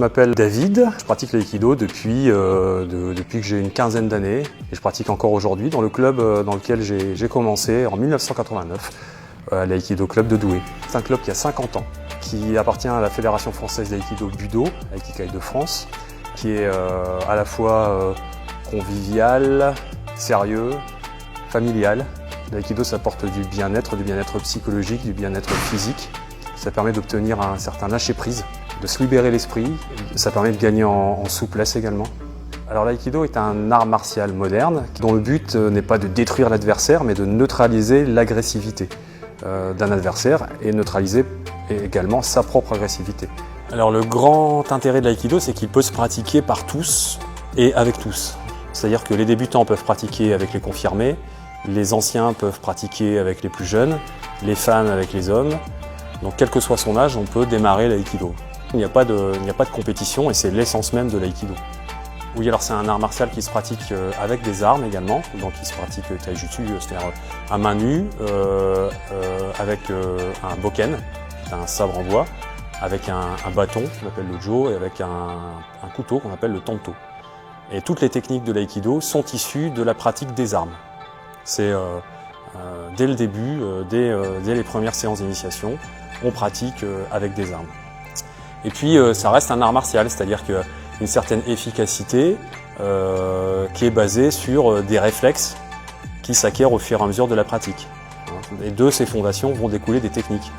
Je m'appelle David, je pratique l'aïkido depuis que j'ai une quinzaine d'années et je pratique encore aujourd'hui dans le club dans lequel j'ai commencé en 1989, l'aïkido club de Douai. C'est un club qui a 50 ans, qui appartient à la Fédération française d'aïkido Budo, Aikikai de France, qui est à la fois convivial, sérieux, familial. L'aïkido, ça apporte du bien-être psychologique, du bien-être physique. Ça permet d'obtenir un certain lâcher-prise, de se libérer l'esprit. Ça permet de gagner en souplesse également. Alors l'aïkido est un art martial moderne dont le but n'est pas de détruire l'adversaire, mais de neutraliser l'agressivité d'un adversaire et neutraliser également sa propre agressivité. Alors le grand intérêt de l'aïkido, c'est qu'il peut se pratiquer par tous et avec tous. C'est-à-dire que les débutants peuvent pratiquer avec les confirmés, les anciens peuvent pratiquer avec les plus jeunes, les femmes avec les hommes. Donc quel que soit son âge, on peut démarrer l'aïkido. Il n'y a pas de compétition et c'est l'essence même de l'aïkido. Oui, alors c'est un art martial qui se pratique avec des armes également, donc il se pratique taijutsu, c'est-à-dire à main nue, avec un bokken, un sabre en bois, avec un bâton qu'on appelle le jo et avec un couteau qu'on appelle le tanto. Et toutes les techniques de l'aïkido sont issues de la pratique des armes. C'est dès le début, dès les premières séances d'initiation, on pratique avec des armes. Et puis ça reste un art martial, c'est-à-dire qu'une certaine efficacité qui est basée sur des réflexes qui s'acquièrent au fur et à mesure de la pratique. Et de ces fondations vont découler des techniques.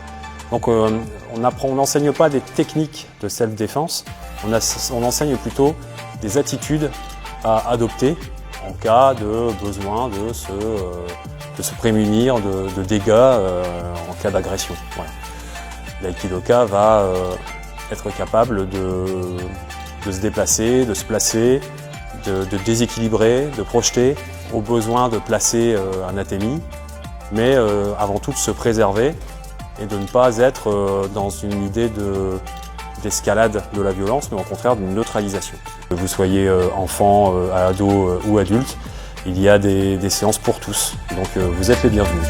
Donc on n'enseigne pas des techniques de self-défense, on enseigne plutôt des attitudes à adopter en cas de besoin de se prémunir de dégâts en cas d'agression. Voilà. L'aïkidoka va être capable de se déplacer, de se placer, de déséquilibrer, de projeter, au besoin de placer un atemi, mais avant tout de se préserver et de ne pas être dans une idée d'escalade de la violence, mais au contraire d'une neutralisation. Que vous soyez enfant, ado ou adulte, il y a des séances pour tous, donc vous êtes les bienvenus.